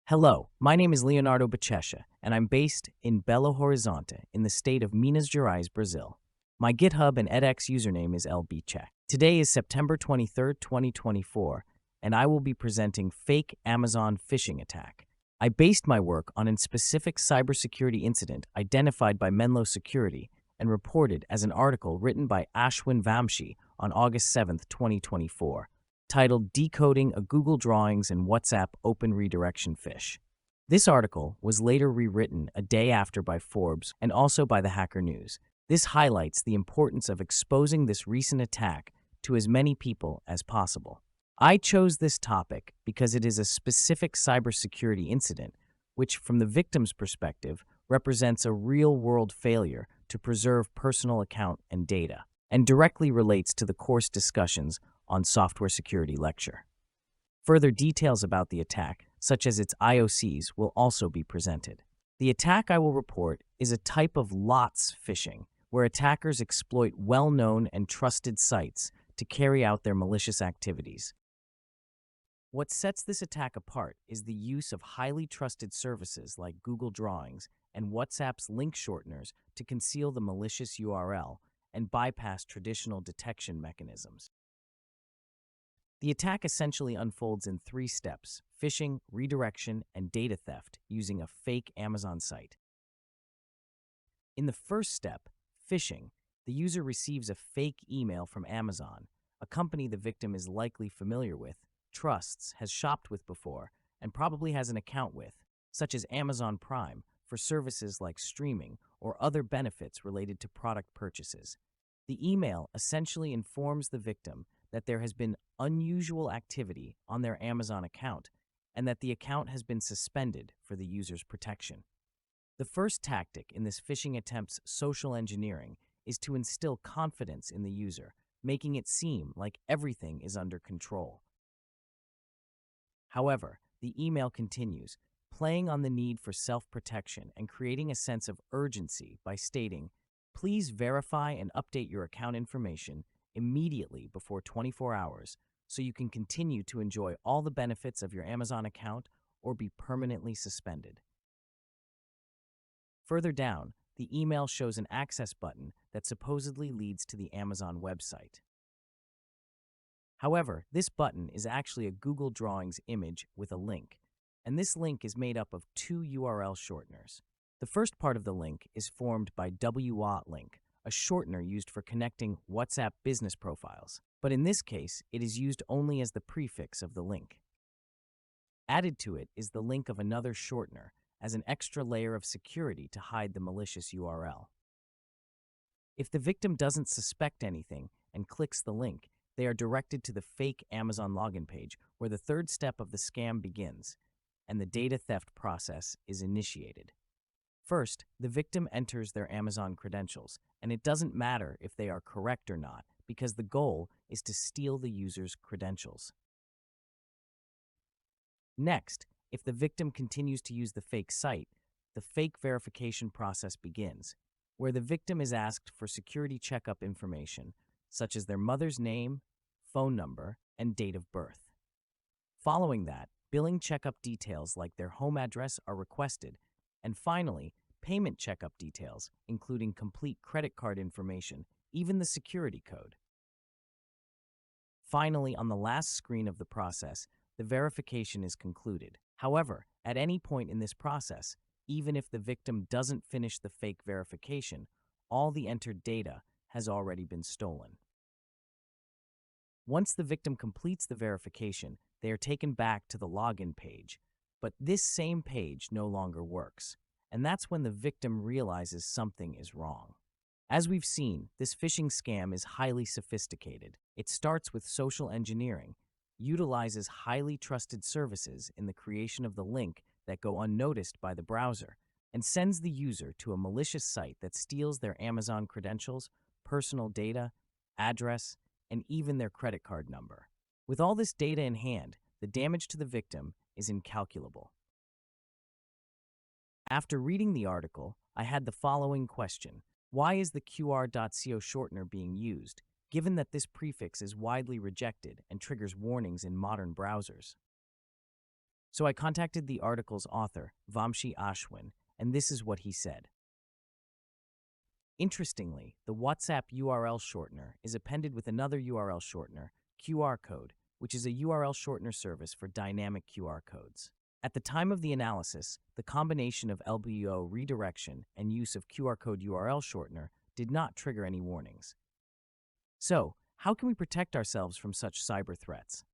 Hello, my name is Leonardo Bacescia, and I'm based in Belo Horizonte in the state of Minas Gerais, Brazil. My GitHub and edX username is lbcheck. Today is September 23rd, 2024, and I will be presenting Fake Amazon Phishing Attack. I based my work on a specific cybersecurity incident identified by Menlo Security and reported as an article written by Ashwin Vamshi on August 7th, 2024. Titled Decoding a Google Drawings and WhatsApp Open Redirection Phish. This article was later rewritten a day after by Forbes and also by the Hacker News. This highlights the importance of exposing this recent attack to as many people as possible. I chose this topic because it is a specific cybersecurity incident, which, from the victim's perspective, represents a real-world failure to preserve personal account and data, and directly relates to the course discussions on software security lecture. Further details about the attack, such as its IOCs, will also be presented. The attack I will report is a type of LOTS phishing, where attackers exploit well-known and trusted sites to carry out their malicious activities. What sets this attack apart is the use of highly trusted services like Google Drawings and WhatsApp's link shorteners to conceal the malicious URL and bypass traditional detection mechanisms. The attack essentially unfolds in 3 steps: phishing, redirection, and data theft using a fake Amazon site. In the first step, phishing, the user receives a fake email from Amazon, a company the victim is likely familiar with, trusts, has shopped with before, and probably has an account with, such as Amazon Prime, for services like streaming or other benefits related to product purchases. The email essentially informs the victim that there has been unusual activity on their Amazon account and that the account has been suspended for the user's protection. The first tactic in this phishing attempt's social engineering is to instill confidence in the user, making it seem like everything is under control. However, the email continues, playing on the need for self-protection and creating a sense of urgency by stating, "Please verify and update your account information immediately before 24 hours so you can continue to enjoy all the benefits of your Amazon account or be permanently suspended." Further down, the email shows an access button that supposedly leads to the Amazon website. However, this button is actually a Google Drawings image with a link, and this link is made up of 2 URL shorteners. The first part of the link is formed by WA link, a shortener used for connecting WhatsApp business profiles, but in this case, it is used only as the prefix of the link. Added to it is the link of another shortener as an extra layer of security to hide the malicious URL. If the victim doesn't suspect anything and clicks the link, they are directed to the fake Amazon login page where the third step of the scam begins, and the data theft process is initiated. First, the victim enters their Amazon credentials, and it doesn't matter if they are correct or not, because the goal is to steal the user's credentials. Next, if the victim continues to use the fake site, the fake verification process begins, where the victim is asked for security checkup information, such as their mother's name, phone number, and date of birth. Following that, billing checkup details like their home address are requested, and finally, payment checkup details, including complete credit card information, even the security code. Finally, on the last screen of the process, the verification is concluded. However, at any point in this process, even if the victim doesn't finish the fake verification, all the entered data has already been stolen. Once the victim completes the verification, they are taken back to the login page, but this same page no longer works. And that's when the victim realizes something is wrong. As we've seen, this phishing scam is highly sophisticated. It starts with social engineering, utilizes highly trusted services in the creation of the link that go unnoticed by the browser, and sends the user to a malicious site that steals their Amazon credentials, personal data, address, and even their credit card number. With all this data in hand, the damage to the victim is incalculable. After reading the article, I had the following question: why is the QR.co shortener being used, given that this prefix is widely rejected and triggers warnings in modern browsers? So I contacted the article's author, Vamshi Ashwin, and this is what he said. Interestingly, the WhatsApp URL shortener is appended with another URL shortener, QR code, which is a URL shortener service for dynamic QR codes. At the time of the analysis, the combination of LBO redirection and use of QR code URL shortener did not trigger any warnings. So, how can we protect ourselves from such cyber threats?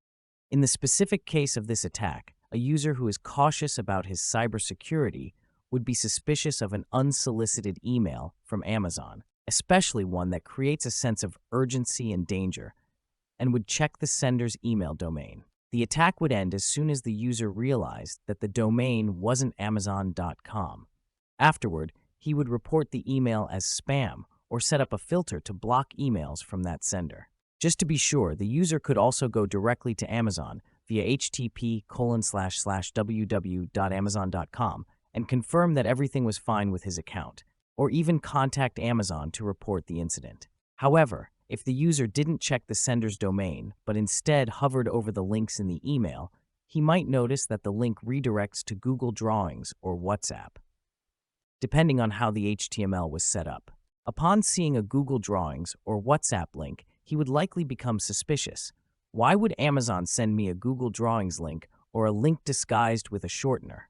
In the specific case of this attack, a user who is cautious about his cybersecurity would be suspicious of an unsolicited email from Amazon, especially one that creates a sense of urgency and danger, and would check the sender's email domain. The attack would end as soon as the user realized that the domain wasn't Amazon.com. Afterward, he would report the email as spam or set up a filter to block emails from that sender. Just to be sure, the user could also go directly to Amazon via http://www.amazon.com and confirm that everything was fine with his account, or even contact Amazon to report the incident. However, if the user didn't check the sender's domain, but instead hovered over the links in the email, he might notice that the link redirects to Google Drawings or WhatsApp, depending on how the HTML was set up. Upon seeing a Google Drawings or WhatsApp link, he would likely become suspicious. Why would Amazon send me a Google Drawings link or a link disguised with a shortener?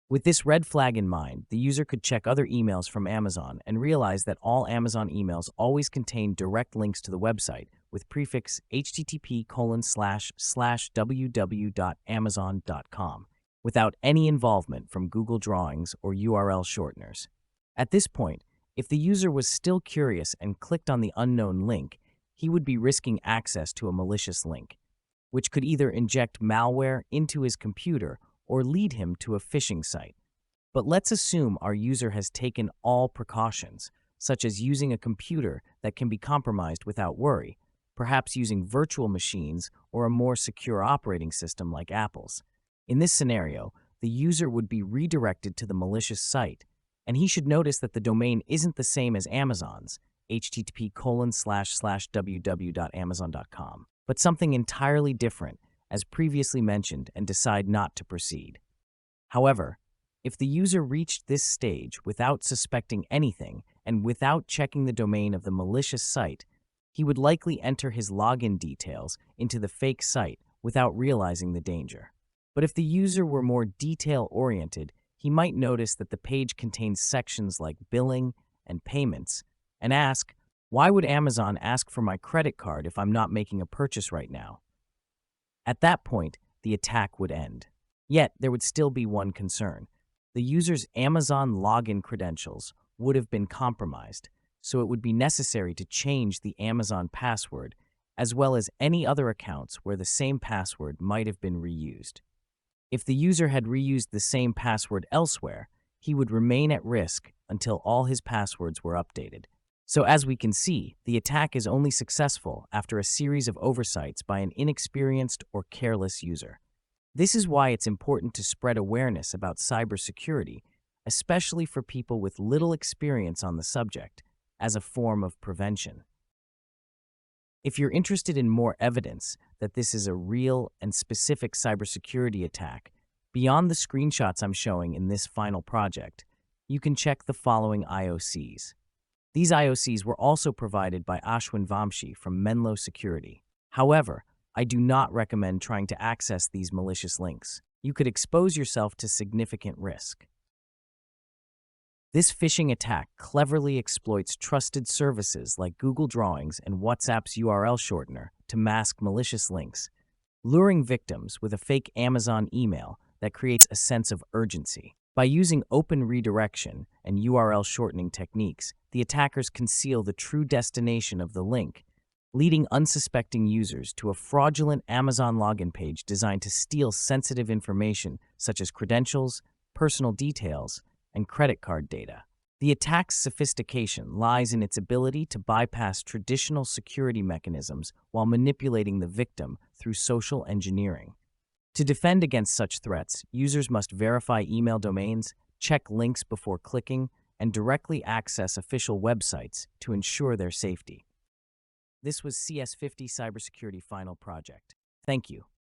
With this red flag in mind, the user could check other emails from Amazon and realize that all Amazon emails always contain direct links to the website with prefix http://www.amazon.com without any involvement from Google Drawings or URL shorteners. At this point, if the user was still curious and clicked on the unknown link, he would be risking access to a malicious link, which could either inject malware into his computer or lead him to a phishing site. But let's assume our user has taken all precautions, such as using a computer that can be compromised without worry, perhaps using virtual machines or a more secure operating system like Apple's. In this scenario, the user would be redirected to the malicious site, and he should notice that the domain isn't the same as Amazon's, http://www.amazon.com, but something entirely different, as previously mentioned, and decide not to proceed. However, if the user reached this stage without suspecting anything and without checking the domain of the malicious site, he would likely enter his login details into the fake site without realizing the danger. But if the user were more detail-oriented, he might notice that the page contains sections like billing and payments and ask, why would Amazon ask for my credit card if I'm not making a purchase right now? At that point, the attack would end. Yet, there would still be one concern. The user's Amazon login credentials would have been compromised, so it would be necessary to change the Amazon password, as well as any other accounts where the same password might have been reused. If the user had reused the same password elsewhere, he would remain at risk until all his passwords were updated. So as we can see, the attack is only successful after a series of oversights by an inexperienced or careless user. This is why it's important to spread awareness about cybersecurity, especially for people with little experience on the subject, as a form of prevention. If you're interested in more evidence that this is a real and specific cybersecurity attack, beyond the screenshots I'm showing in this final project, you can check the following IOCs. These IOCs were also provided by Ashwin Vamshi from Menlo Security. However, I do not recommend trying to access these malicious links. You could expose yourself to significant risk. This phishing attack cleverly exploits trusted services like Google Drawings and WhatsApp's URL shortener to mask malicious links, luring victims with a fake Amazon email that creates a sense of urgency. By using open redirection and URL shortening techniques, the attackers conceal the true destination of the link, leading unsuspecting users to a fraudulent Amazon login page designed to steal sensitive information such as credentials, personal details, and credit card data. The attack's sophistication lies in its ability to bypass traditional security mechanisms while manipulating the victim through social engineering. To defend against such threats, users must verify email domains, check links before clicking, and directly access official websites to ensure their safety. This was CS50 Cybersecurity Final Project. Thank you.